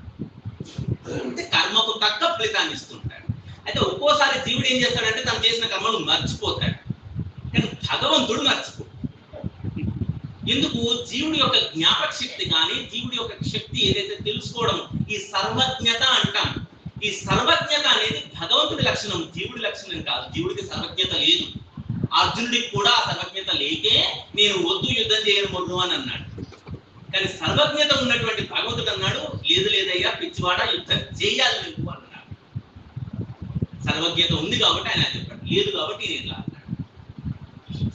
అంటే కర్మకు తగ్గ ఫలితాన్ని ఇస్తుంటాడు. అయితే ఒక్కోసారి జీవుడు ఏం చేస్తాడంటే తను చేసిన కర్మలు మర్చిపోతాడు, కానీ భగవంతుడు మర్చిపో. ఎందుకు? జీవుడి యొక్క జ్ఞాపక శక్తి కానీ, జీవుడి యొక్క శక్తి ఏదైతే తెలుసుకోవడం, ఈ సర్వజ్ఞత అంటాం. ఈ సర్వజ్ఞత అనేది భగవంతుడి లక్షణం, జీవుడి లక్షణం కాదు. జీవుడికి సర్వజ్ఞత లేదు. అర్జునుడికి కూడా ఆ సర్వజ్ఞత లేకే నేను వద్దు యుద్ధం చేయను మొద్దు అని అన్నాడు. కానీ సర్వజ్ఞత ఉన్నటువంటి భగవంతుడు అన్నాడు, లేదు లేదయ్యా పిచ్చివాడ, యుద్ధం చేయాలి నువ్వు అన్నాడు. సర్వజ్ఞత ఉంది కాబట్టి ఆయన చెప్పాడు, లేదు కాబట్టి నేను అన్నాడు.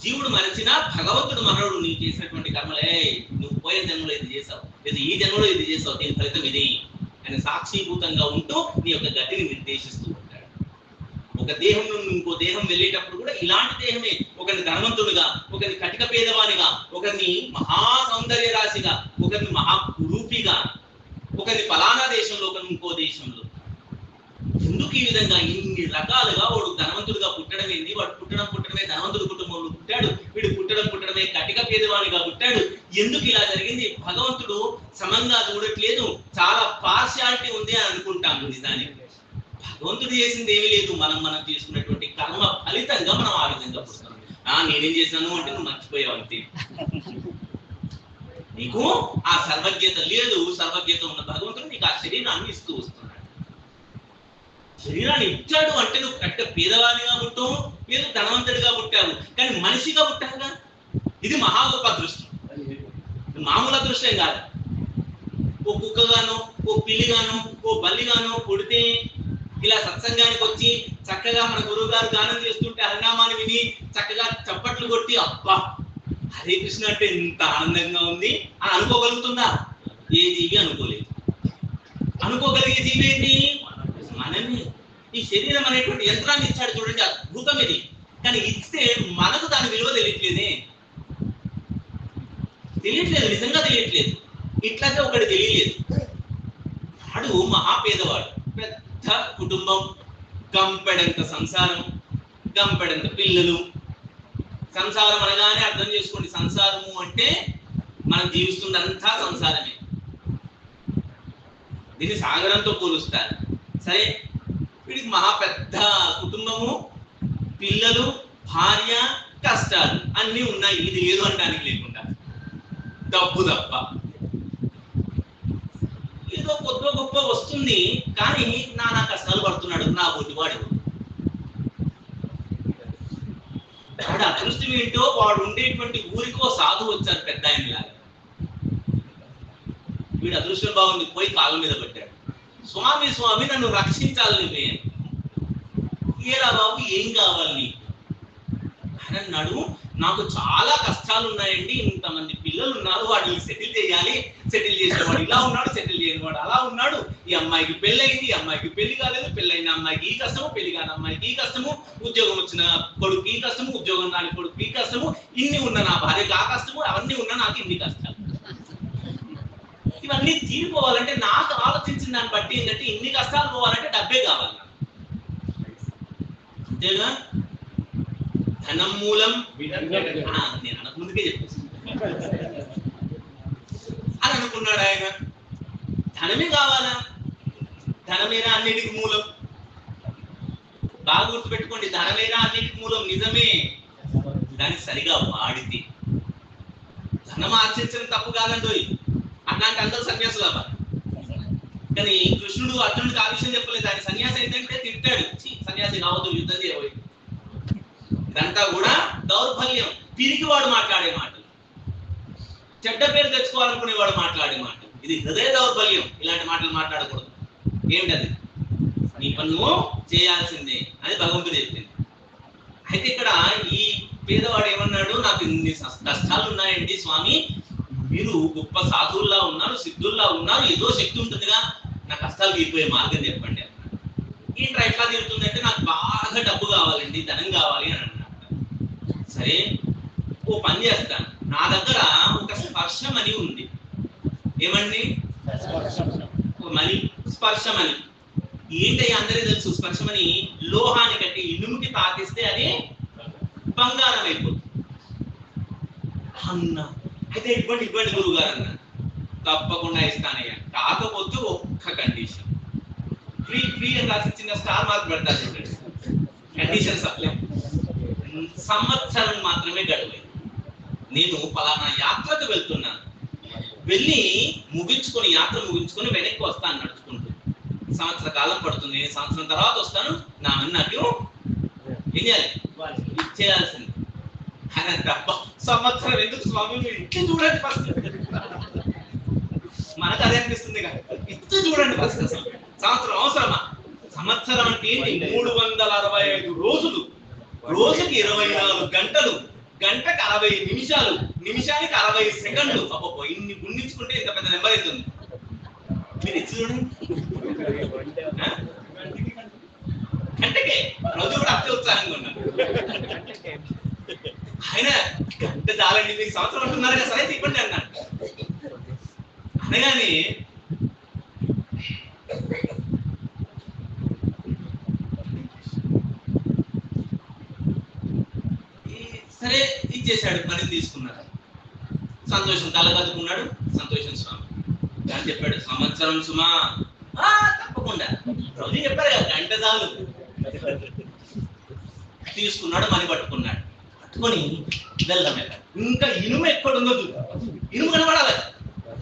జీవుడు మరచినా భగవంతుడు మనోడు, నీవు చేసినటువంటి కర్మలే, నువ్వు పోయిన జన్మలో ఇది చేసావు, లేదు ఈ జన్మలో ఇది చేసావు, దీని ఫలితం ఇది అని సాక్షిభూతంగా ఉంటూ నీ యొక్క గతిని నిర్దేశిస్తూ ఉంటాడు. ఒక దేహం నుండి ఇంకో దేహం వెళ్ళేటప్పుడు కూడా ఇలాంటి దేహమే, ఒకరిని ధనవంతుడిగా, ఒకరిని కటిక పేదవానిగా, ఒకరిని మహా సౌందర్య రాశిగా, ఒకరిని మహారూపిగా, ఒకరిని ఫలానా దేశంలో, ఒకరిని ఇంకో దేశంలో. ఎందుకు ఈ విధంగా ఇన్ని రకాలుగా వాడు ధనవంతుడిగా పుట్టడం ఏంది? వాడు పుట్టడమే ధనవంతుడి కుటుంబంలో పుట్టాడు, వీడు పుట్టడమే కటిక పేదవానిగా పుట్టాడు. ఎందుకు ఇలా జరిగింది? భగవంతుడు సమంగా చూడట్లేదు, చాలా పార్షియాలిటీ ఉంది అని అనుకుంటాము. నిజానికి భగవంతుడు చేసింది ఏమీ లేదు, మనం చేసుకున్నటువంటి కర్మ ఫలితంగా మనం ఆ విధంగా పుడతాం. నేనేం చేశాను అంటే నువ్వు మర్చిపోయావు అంతే. నీకు ఆ సర్వజ్ఞత లేదు. సర్వజ్ఞత ఉన్న భగవంతుడు నీకు ఆ శరీరాన్ని ఇస్తూ వస్తున్నాడు. శరీరాన్ని ఇచ్చాడు అంటే నువ్వు కట్ట పేదవాడిగా పుట్టావు, లేదు ధనవంతుడిగా పుట్టావు, కానీ మనిషిగా పుట్టావుగా. ఇది మహా గొప్ప అదృష్టం, మామూలు అదృష్టం కాదు. ఓ కుక్కగానో, ఓ పిల్లిగానో, ఓ బల్లిగానో పుడితే ఇలా సత్సంగానికి వచ్చి చక్కగా మన గురువు గారు గానం చేస్తుంటే హరినామాన్ని విని చక్కగా చప్పట్లు కొట్టి అబ్బా హరే కృష్ణ అంటే ఇంత ఆనందంగా ఉంది అని అనుకోగలుగుతుందా? ఏ జీవి అనుకోలేదు. అనుకోగలిగే జీవి ఏంటి? మనమే. ఈ శరీరం అనేటువంటి యంత్రాన్ని ఇచ్చాడు చూడండి, అద్భుతం ఇది. కానీ ఇస్తే మనకు దాని విలువ తెలియట్లేదు, నిజంగా తెలియట్లేదు. ఇట్లాగే ఒకటి తెలియలేదు. వాడు మహాపేదవాడు, పెద్ద కుటుంబం, గంపెడంత సంసారం, గంపెడంత పిల్లలు. సంసారం అనగానే అర్థం చేసుకోండి, సంసారము అంటే మనం జీవిస్తున్నంతా సంసారమే. దీన్ని సాగరంతో పోలుస్తారు. సరే, వీడికి మహా పెద్ద కుటుంబము, పిల్లలు, భార్య, కష్టాలు అన్నీ ఉన్నాయి. ఇది లేదు అనడానికి లేకుండా డబ్బు తప్ప ఏదో కొద్ది గొప్ప వస్తుంది, కానీ నానా కష్టాలు పడుతున్నాడు నా బొద్దువాడు. వాడు అదృష్టం ఏంటో, వాడు ఉండేటువంటి ఊరికో సాధువు వచ్చారు పెద్ద ఆయనలాగా. వీడు అదృష్టం బాగుంది, పోయి కాళ్ళ మీద పెట్టాడు. స్వామి స్వామి నన్ను రక్షించాలి నువ్వే. ఏరా బాబు ఏం కావాలి నీకు అని అన్నాడు. నాకు చాలా కష్టాలు ఉన్నాయండి, ఇంతమంది పిల్లలు ఉన్నారు, వాడిని సెటిల్ చేయాలి, సెటిల్ చేసేవాడు ఇలా ఉన్నాడు, సెటిల్ చేయని వాడు అలా ఉన్నాడు. ఈ అమ్మాయికి పెళ్ళయింది, ఈ అమ్మాయికి పెళ్లి కాలేదు, పెళ్ళైన అమ్మాయికి ఈ కష్టము, పెళ్లి కాని అమ్మాయికి ఈ కష్టము, ఉద్యోగం వచ్చిన కొడుకు ఈ కష్టము, ఉద్యోగం రాని కొడుకు ఈ కష్టము, ఇన్ని ఉన్న నా భార్యకి ఆ కష్టము, అవన్నీ ఉన్నా నాకు ఇన్ని కష్టాలు. ఇవన్నీ తీరిపోవాలంటే నాకు ఆలోచించిన దాన్ని బట్టి ఏంటంటే ఇన్ని కష్టాలు పోవాలంటే డబ్బే కావాలి. అంతేగా ధనం మూలం నేను అనకు ముందుకే చెప్పేసి అని అనుకున్నాడు ఆయన. ధనమే కావాలా? ధనమేనా అన్నిటికి మూలం? బాగా గుర్తుపెట్టుకోండి, ధనమేనా అన్నిటికి మూలం, నిజమే. దాన్ని సరిగా వాడితే ధనం ఆర్జించడం తప్పు కాదండి. అట్లాంటి అందరూ సన్యాసులు అవ్వాలి. కానీ కృష్ణుడు అర్జునుడికి ఆ విషయం చెప్పలేదు. ఆయన సన్యాసి అయితే తిట్టాడు, సన్యాసి కావద్దు, యుద్ధం చేయబోయి. ఇదంతా కూడా దౌర్బల్యం, పిరికివాడు మాట్లాడే మాటలు, చెడ్డ పేరు తెచ్చుకోవాలనుకునేవాడు మాట్లాడే మాటలు. ఇది హృదయ దౌర్బల్యం. ఇలాంటి మాటలు మాట్లాడకూడదు. ఏమిటది? నీ పన్ను చేయాల్సిందే అని భగవంతుడు చెప్పింది. అయితే ఇక్కడ ఈ పేదవాడు ఏమన్నాడు, నాకు ఇన్ని కష్టాలు ఉన్నాయండి స్వామి, మీరు గొప్ప సాధువుల్లా ఉన్నారు, సిద్ధుల్లా ఉన్నారు, ఏదో శక్తి ఉంటుందిగా, నా కష్టాలు తీరిపోయే మార్గం చెప్పండి అన్నాడు. ఏంట్రా ఎట్లా తీరుతుందంటే, నాకు బాగా డబ్బు కావాలండి, ధనం కావాలి అని అన్నాడు. సరే ఓ పని చేస్తాను, నా దగ్గర ఒక స్పర్శమని ఉంది. ఏమండి? మణి, స్పర్శమని. ఏంటయ్యా అందరికీ తెలుసు, స్పర్శమని లోహాన్ని కట్టి ఇనుముకి తాకిస్తే అది బంగారం అయిపోతుంది అన్నా. అయితే ఇవ్వండి ఇవ్వండి గురువు గారు అన్నా. తప్పకుండా ఇస్తానయ్యా, కాకపోతే ఒక్క కండిషన్. ఫ్రీ అని రాసి చిన్న స్టార్ మార్క్ పెడతారు, కండిషన్ సప్లై. సంవత్సరం మాత్రమే గడువు. నేను పలానా యాత్రకు వెళ్తున్నాను, వెళ్ళి ముగించుకొని యాత్ర ముగించుకొని వెనక్కి వస్తాను నడుచుకుంటూ. సంవత్సర కాలం పడుతుంది, నేను సంవత్సరం తర్వాత వస్తాను, నా నాకు ఏం చేయాలి, ఇచ్చేయాల్సింది. తప్ప సంవత్సరం ఎందుకు స్వామి, మీరు ఇట్లా చూడండి ఫస్ట్. మనకు అదే అనిపిస్తుంది కదా, ఇట్లా చూడండి ఫస్ట్. అసలు సంవత్సరం అవసరమా? సంవత్సరం అంటే ఏంటి? 365 రోజులు, రోజుకి 24 గంటలు, గంటకు 60 నిమిషాలు, నిమిషానికి 60 సెకండ్లు. అబ్బో, ఇన్ని గుణించుకుంటే ఇంత పెద్ద నెంబర్ అవుతుంది. మీరు ఇచ్చి చూడండి, గంటకే. రోజు కూడా అత్యుత్సాహంగా ఉన్నారు. ఆయన గంట చాలండి, మీకు సంవత్సరం అంటున్నారు కదా, సరే ఇవ్వండి అన్నాడు. అనగానే సరే ఇచ్చేసాడు, పని తీసుకున్నాడు. సంతోషం తలగదుకున్నాడు. సంతోషం స్వామి అని చెప్పాడు. సంవత్సరం సుమా, తప్పకుండా. రోజు చెప్పారు కదా, గంట చాలు. తీసుకున్నాడు, మని పట్టుకున్నాడు. పట్టుకొని వెళ్దాం. ఇంకా ఇనుము ఎక్కడుందో చూడు, ఇనుము కనబడాలి.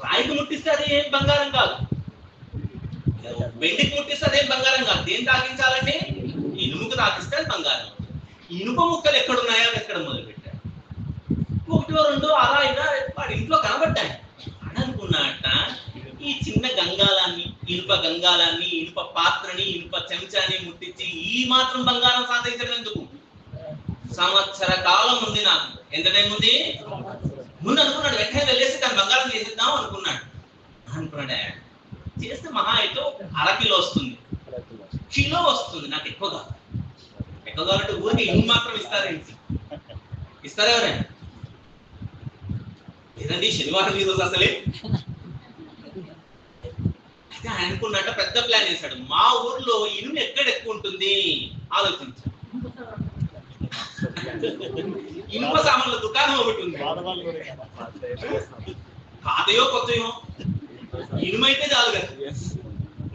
రాయికి ముట్టిస్తే అది ఏం బంగారం కాదు, వెండికి ముట్టిస్తే అదేం బంగారం కాదు. దేని తాకించాలంటే ఇనుముకు తాకిస్తే అది బంగారం. ఇనుప ముక్కలు ఎక్కడున్నాయో ఎక్కడ మొదలు పెట్టాడు. 1, 2 అలా ఇలా వాడి ఇంట్లో కనబడ్డాయి. అని అనుకున్నట్ట, ఈ చిన్న గంగాలాన్ని, ఇనుప గంగాలాన్ని, ఇనుప పాత్రని, ఇనుప చెంచాని ముట్టించి ఈ మాత్రం బంగారం సాధించడం ఎందుకు? సంవత్సర కాలం ఉంది నాకు. ఎంత టైం ఉంది? ముందు అనుకున్నాడు, వెంటనే వెళ్ళేసి దాన్ని బంగారం చేసేద్దాం అనుకున్నాడు. చేస్తే మహా అయితే 1/2 కిలో వస్తుంది, కిలో వస్తుంది. నాకు ఎక్కువగా అంటే ఊరికి ఇన్ని మాత్రం ఇస్తారేంటి? ఇస్తారా ఎవరైనా? లేదండి, శనివారం ఈ రోజు అసలే. అయితే ఆయన అనుకున్నట్ట పెద్ద ప్లాన్ చేశాడు. మా ఊర్లో ఇనుము ఎక్కడ ఎక్కువ ఉంటుంది ఆలోచించాడు. ఇనుప సామాన్ల దుకాణం ఒకటి ఉంది. పాతయో కొత్తయో, ఇనుమైతే చాలు కదా.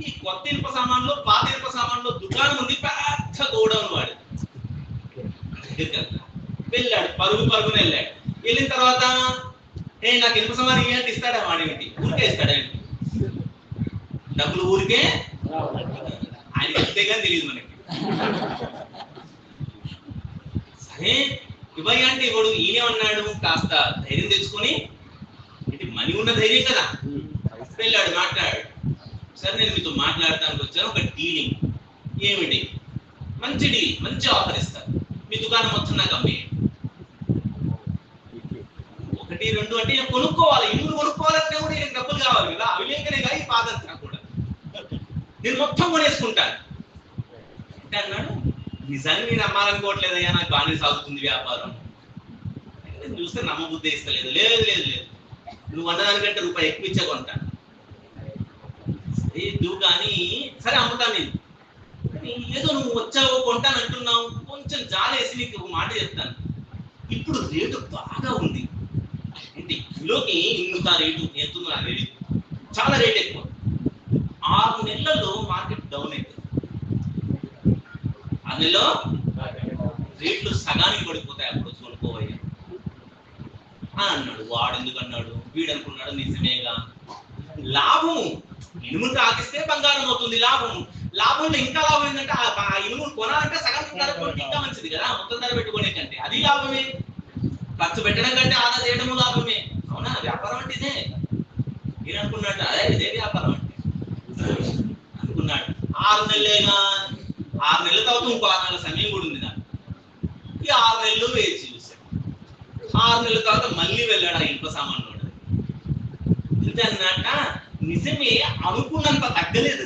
ఈ కొత్త ఇనుప సామాన్లు, పాత ఇనుప సామాన్లు దుకాణం ఉంది. పెద్ద గోడౌన్ వాడు. వెళ్ళాడు, పరుగున వెళ్ళాడు. వెళ్ళిన తర్వాత నాకు ఇనుప సామాన్ ఏంటి ఇస్తాడా? వాడేమిటి ఊరికే ఇస్తాడేంటి? డబ్బులు ఊరికే ఆయన ఇస్తే కానీ తెలియదు మనకి. సరే ఇవ్వయ్య అంటే ఇవ్వడు. ఈయనేమన్నాడు, కాస్త ధైర్యం తెచ్చుకొని, ఇది మనీ ఉన్న ధైర్యం కదా. వెళ్ళాడు, మాట్లాడాడు. సరే నేను మీతో మాట్లాడటానికి వచ్చాను, ఒక డీలింగ్. ఏమిటి? మంచి డీల్, మంచి ఆఫర్ ఇస్తాను. మీ దుకాణం మొత్తం నాకు అమ్మే. 1, 2 అంటే నేను కొనుక్కోవాలి. ఇనుములు కొనుక్కోవాలంటే కూడా నేను డబ్బులు కావాలి కదా. అవి లేకనే కానీ ఈ పాదంతా కూడా నేను మొత్తం కొనేసుకుంటాను అంటే అన్నాడు. నిజాన్ని నేను అమ్మాలనుకోవట్లేదయ్యా, నాకు బాగానే సాగుతుంది వ్యాపారం. నేను చూస్తే నమ్మబుద్ధి ఇస్తలేదు. లేదు లేదు లేదు, నువ్వు అన్నదానికంటే రూపాయి ఎక్కువ ఇచ్చే కొంటాను. నువ్వు కానీ సరే అమ్ముతాను నేను, ఏదో నువ్వు వచ్చావు కొంటాను అంటున్నావు, కొంచెం జాలేసి నీకు ఒక మాట చెప్తాను. ఇప్పుడు రేటు బాగా ఉంది, అంటే కిలోకి ఇంత రేటు ఎంతుందో నాకు తెలియదు, చాలా రేట్ ఎక్కువ. 6 నెలల్లో మార్కెట్ డౌన్ అవుతుంది. 6 నెలల్లో రేట్లు సగానికి పడిపోతాయి. అప్పుడు కొనుక్కోవయ్యా అని అన్నాడు. వాడు ఎందుకు అన్నాడు, వీడు అనుకున్నాడు నిజమేగా, లాభము ఇనుము తాకిస్తే బంగారం అవుతుంది, లాభంలో ఇంకా లాభం ఏంటంటే ఆ ఇనుము కొనాలంటే సగం ధర కొట్టి ఇంకా మంచిది కదా, మొత్తం ధర పెట్టుకునే కంటే అది లాభమే, ఖర్చు పెట్టడం కంటే ఆదా చేయడము లాభమే. అవునా, వ్యాపారం అంటే ఇదే. నేను అనుకున్నట్టు అదే ఇదే వ్యాపారం అంటే అనుకున్నాడు. 6 నెలలేగా, 6 నెలల తర్వాత ఇంకో 6 నెలల సమయం కూడా ఉంది నాకు. ఈ 6 నెలలు వేచి చూశాడు. 6 నెలల తర్వాత మళ్ళీ వెళ్ళాడు ఆ ఇంట్లో సామాన్లు అన్నట్ట. నిజమే, అనుకున్నంత తగ్గలేదు,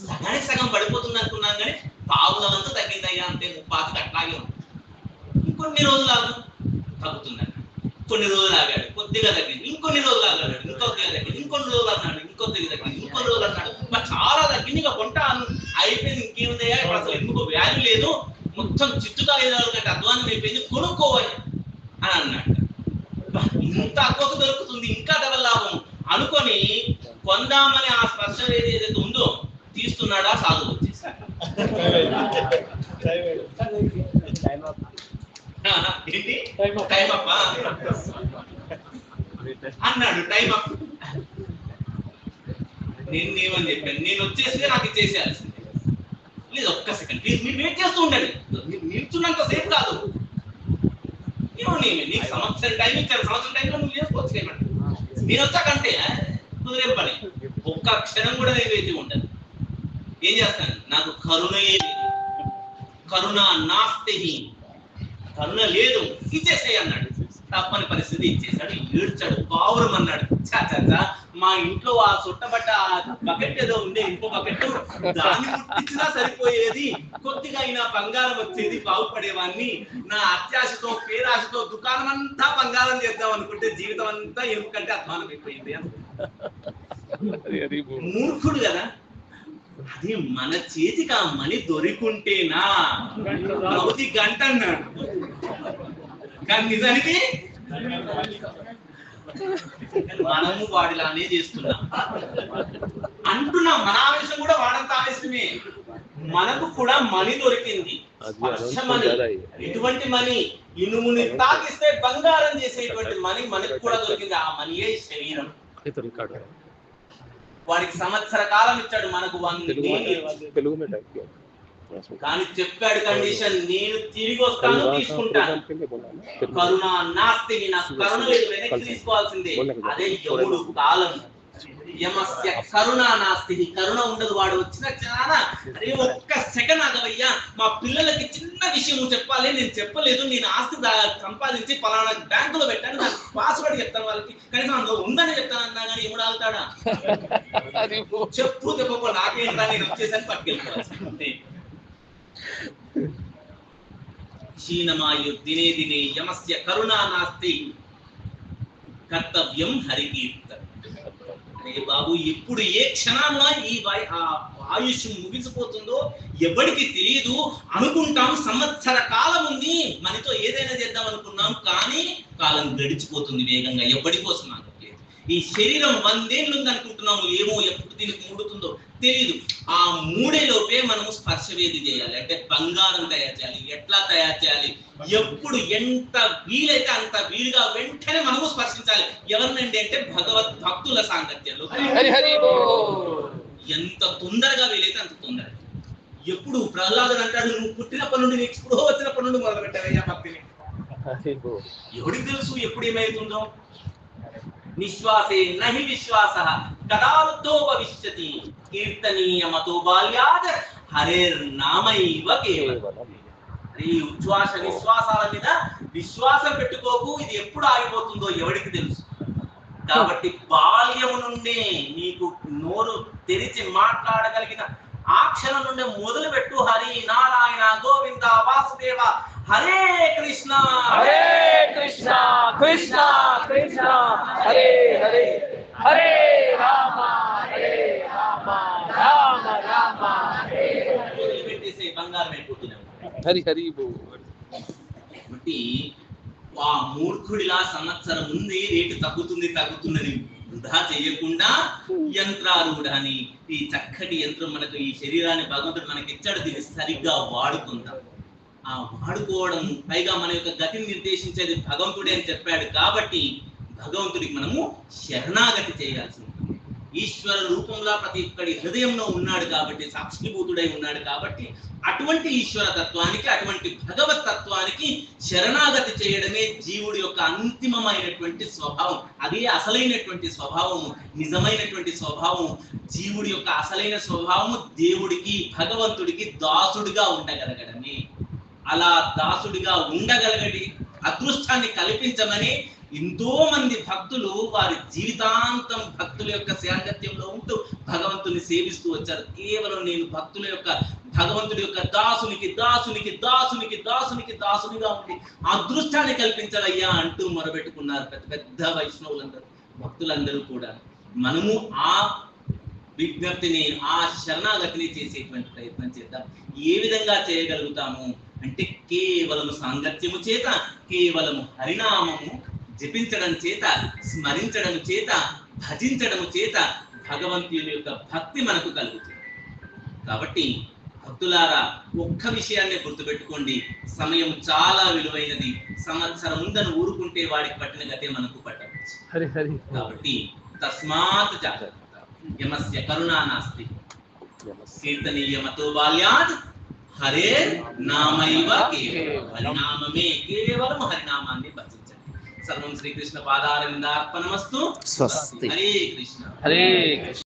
సగానికి సగం పడిపోతుంది అనుకున్నాను కానీ పావులంతా తగ్గిందయ్యా, అంతే 30 అట్లాగే ఉంది. ఇంకొన్ని రోజులు ఆగు తగ్గుతుందన్న. కొన్ని రోజులు ఆగాడు, కొద్దిగా తగ్గింది. ఇంకొన్ని రోజులు ఆగాడు, ఇంకొద్దిగా తగ్గింది. ఇంకొన్ని రోజులు అన్నాడు, ఇంకొద్దిగా తగ్గింది. ఇంకొన్ని రోజులు అన్నాడు, చాలా తగ్గింది, ఇక కొంటాను అయిపోయింది, ఇంకేముందయ్యా ఇప్పుడు అసలు ఎందుకు వాల్యూ లేదు, మొత్తం చిత్తుగా 5 రోజుల కంటే అధ్వానం అయిపోయింది, కొనుక్కోవాలి అని అన్నాడు. ఇంత తక్కువకు దొరుకుతుంది, ఇంకా డబల్ లాభం అనుకొని కొందామని ఆ స్పర్శ ఏదైతే ఉందో తీస్తున్నాడా, సాధువు వచ్చేసాడు. ఏంటి టైం అప్ అన్నాడు. టైం అప్ నేనేమని చెప్పాను, నేను వచ్చేస్తే నాకు ఇచ్చేసేయాల్సిందే. లేదు, ఒక్క సెకండ్ మీరు వెయిట్ చేస్తూ ఉండండి, మీరు నిల్చున్నంత సేపు కాదు, నీకు సంవత్సరం టైం ఇచ్చాను, సంవత్సరం టైంలో నువ్వు చేసుకోవచ్చు ఏమంటే, నేను వచ్చాకంటే కుదిరే పని, ఒక్క క్షణం కూడా నేను వేచి ఉండను. ఏం చేస్తాను, నాకు కరుణయే లేదు, కరుణ నాస్తి, కరుణ లేదు, ఇచ్చేసేయి అన్నాడు. తప్పని పరిస్థితి ఇచ్చేసాడు. ఏడ్చాడు, పావురం అన్నాడు. చాచా మా ఇంట్లో ఆ చుట్టబట్ట బకెట్ ఏదో ఉండే, ఇంకో బకెట్, దాన్ని ముట్టించినా సరిపోయేది, కొద్దిగా అయినా బంగారం వచ్చేది, బాగుపడేవాన్ని. నా అత్యాశతో పేరాశతో దుకాణం అంతా బంగారం చేద్దాం అనుకుంటే జీవితం అంతా ఎందుకంటే అధ్వానం అయిపోయింది. మూర్ఖుడు కదా. అది మన చేతికి ఆ మణి దొరికుంటేనా ప్రవృత్తి గంట అన్నాడు, కానీ నిజానికి మనము వాడిలానే చేస్తున్నాం అంటున్నాం. మన ఆవేశం కూడా వాడంత ఆవేశమే. మనకు కూడా మణి దొరికింది, ఎటువంటి మణి, ఇనుముని తాకిస్తే బంగారం చేసేటువంటి మణి మనకు కూడా దొరికింది. ఆ మణియే శరీరం. వాడికి సంవత్సర కాలం ఇచ్చాడు, మనకు 100 కానీ చెప్పాడు కండిషన్, నేను తిరిగి వస్తాను, తీసుకుంటాను. కరుణ నాస్తి, నాకు కరుణ లేదు, వెనక్కి తీసుకోవాల్సిందే. అదే యముడు కాలం. యమస్య కరుణ నాస్తి, కరుణ ఉండదు. వాడు వచ్చిన చాలా, అరే ఒక్క సెకండ్ ఆగవయ్యా, మా పిల్లలకి చిన్న విషయం చెప్పాలి, నేను చెప్పలేదు, నేను ఆస్తి సంపాదించి పలానా బ్యాంకులో పెట్టాను, నాకు పాస్వర్డ్ చెప్తాను వాళ్ళకి, కనీసం అందులో ఉందని చెప్తాను అన్నా కానీ ఎముడు ఆగుతాడా? చెప్పు చెప్పు నాకేంటా, నేను వచ్చేసరికి పట్టుకెళ్ళిపోవాలి. క్షీణమాయు దినే దినే యమస్య కరుణా నాస్తి కర్తవ్యం హరికీర్తన. అరే బాబు, ఎప్పుడు ఏ క్షణాన ఈ ఆయుష్ ముగిసిపోతుందో ఎవరికి తెలియదు. అనుకుంటాం సంవత్సర కాలం ఉంది, మనతో ఏదైనా చేద్దాం అనుకున్నాం, కానీ కాలం గడిచిపోతుంది వేగంగా. ఎవరి కోసం నాకు ఈ శరీరం 100 ఏళ్ళు ఉంది అనుకుంటున్నాము, ఏమో ఎప్పుడు దీనికి ముడుతుందో తెలియదు. ఆ మూడేలోపే మనము స్పర్శవేది చేయాలి, అంటే బంగారం తయారు చేయాలి. ఎట్లా తయారు చేయాలి, ఎప్పుడు ఎంత వీలైతే అంత వీలుగా వెంటనే మనము స్పర్శించాలి. ఎవరినండి అంటే భగవద్ భక్తుల సాంగత్యంలో. ఎంత తొందరగా వీలైతే అంత తొందరగా. ఎప్పుడు ప్రహ్లాదుడు అంటాడు, నువ్వు పుట్టినప్పటి నుండి నీకు ఎప్పుడో వచ్చినప్పటి నుండి మొదలు పెట్టావయ్యా భక్తిని. ఎవరికి తెలుసు ఎప్పుడు ఏమైతుందో. నిశ్వాసే నహి విశ్వాస కదార్థో భవిష్యతి కీర్తనీయమతో బాల్యాద్ హరేర్నామైవ కేవలం. ఈ ఉచ్ఛ్వాస నిశ్వాసాల మీద విశ్వాసం పెట్టుకోకు, ఇది ఎప్పుడు ఆగిపోతుందో ఎవరికి తెలుసు. కాబట్టి బాల్యము నుండే నీకు నోరు తెరిచి మాట్లాడగలిగిన ఆ క్షణం నుండి మొదలు పెట్టు. హరి నారాయణ గోవింద వాసుదేవ హరే కృష్ణ కృష్ణ కృష్ణ హరే హరే హరే రామ బంగారం అయిపోతూనే ఉంటాయి. హరి హరి బోల్. కాబట్టి ఆ మూర్ఖుడిలా సంవత్సరం ఉంది రేటు తగ్గుతుందని వృధా చేయకుండా యంత్రారూఢ అని ఈ చక్కటి యంత్రం మనకు ఈ శరీరాన్ని భగవంతుడు మనకి ఇచ్చాడు, దీన్ని సరిగ్గా వాడుకుందాం. ఆ వాడుకోవడం పైగా మన యొక్క గతిని నిర్దేశించేది భగవంతుడే అని చెప్పాడు కాబట్టి భగవంతుడికి మనము శరణాగతి చేయాల్సి ఉంటుంది. ఈశ్వర రూపంలో ప్రతి ఒక్కడి హృదయంలో ఉన్నాడు కాబట్టి, సాక్షిభూతుడై ఉన్నాడు కాబట్టి అటువంటి ఈశ్వర తత్వానికి, అటువంటి భగవత్ తత్వానికి శరణాగతి చేయడమే జీవుడి యొక్క అంతిమమైనటువంటి స్వభావం. అదే అసలైనటువంటి స్వభావము, నిజమైనటువంటి స్వభావము. జీవుడి యొక్క అసలైన స్వభావము దేవుడికి, భగవంతుడికి దాసుడిగా ఉండగలగడమే. అలా దాసుడిగా ఉండగలగడి అదృష్టాన్ని కల్పించమని ఎంతో మంది భక్తులు వారి జీవితాంతం భక్తుల యొక్క సాంగత్యంలో ఉంటూ భగవంతుని సేవిస్తూ వచ్చారు. కేవలం నేను భక్తుల యొక్క భగవంతుడి యొక్క దాసునిగా ఉండి అదృష్టాన్ని కల్పించాలయ్యా అంటూ మొరబెట్టుకున్నారు పెద్ద పెద్ద వైష్ణవులందరూ, భక్తులందరూ కూడా. మనము ఆ విజ్ఞప్తిని, ఆ శరణాగతిని చేసేటువంటి ప్రయత్నం చేద్దాం. ఏ విధంగా చేయగలుగుతాము అంటే కేవలము సాంగత్యము చేత, కేవలము హరినామము జపించడం చేత, స్మరించడం చేత, భజించడం చేత భగవంతుని యొక్క భక్తి మనకు కలుగుతుంది. కాబట్టి భక్తులారా ఒక్క విషయాన్ని గుర్తుపెట్టుకోండి, సమయం చాలా విలువైనది. సంవత్సరం ఉందని ఊరుకుంటే వాడికి పట్టిన గతే మనకు పట్టవచ్చు. కాబట్టి తస్మాత్ జాగ్రత్త, యమస్య కరుణా నాస్తి కీర్తనీయమతో బాల్యాత్ హరే నామైవ కేవలం. హరినామమే, కేవలం హరినామాన్ని భజించండి. సర్వం శ్రీకృష్ణ పాదారవిందార్పణమస్తు. స్వస్తి. హరే కృష్ణ. హరే కృష్ణ.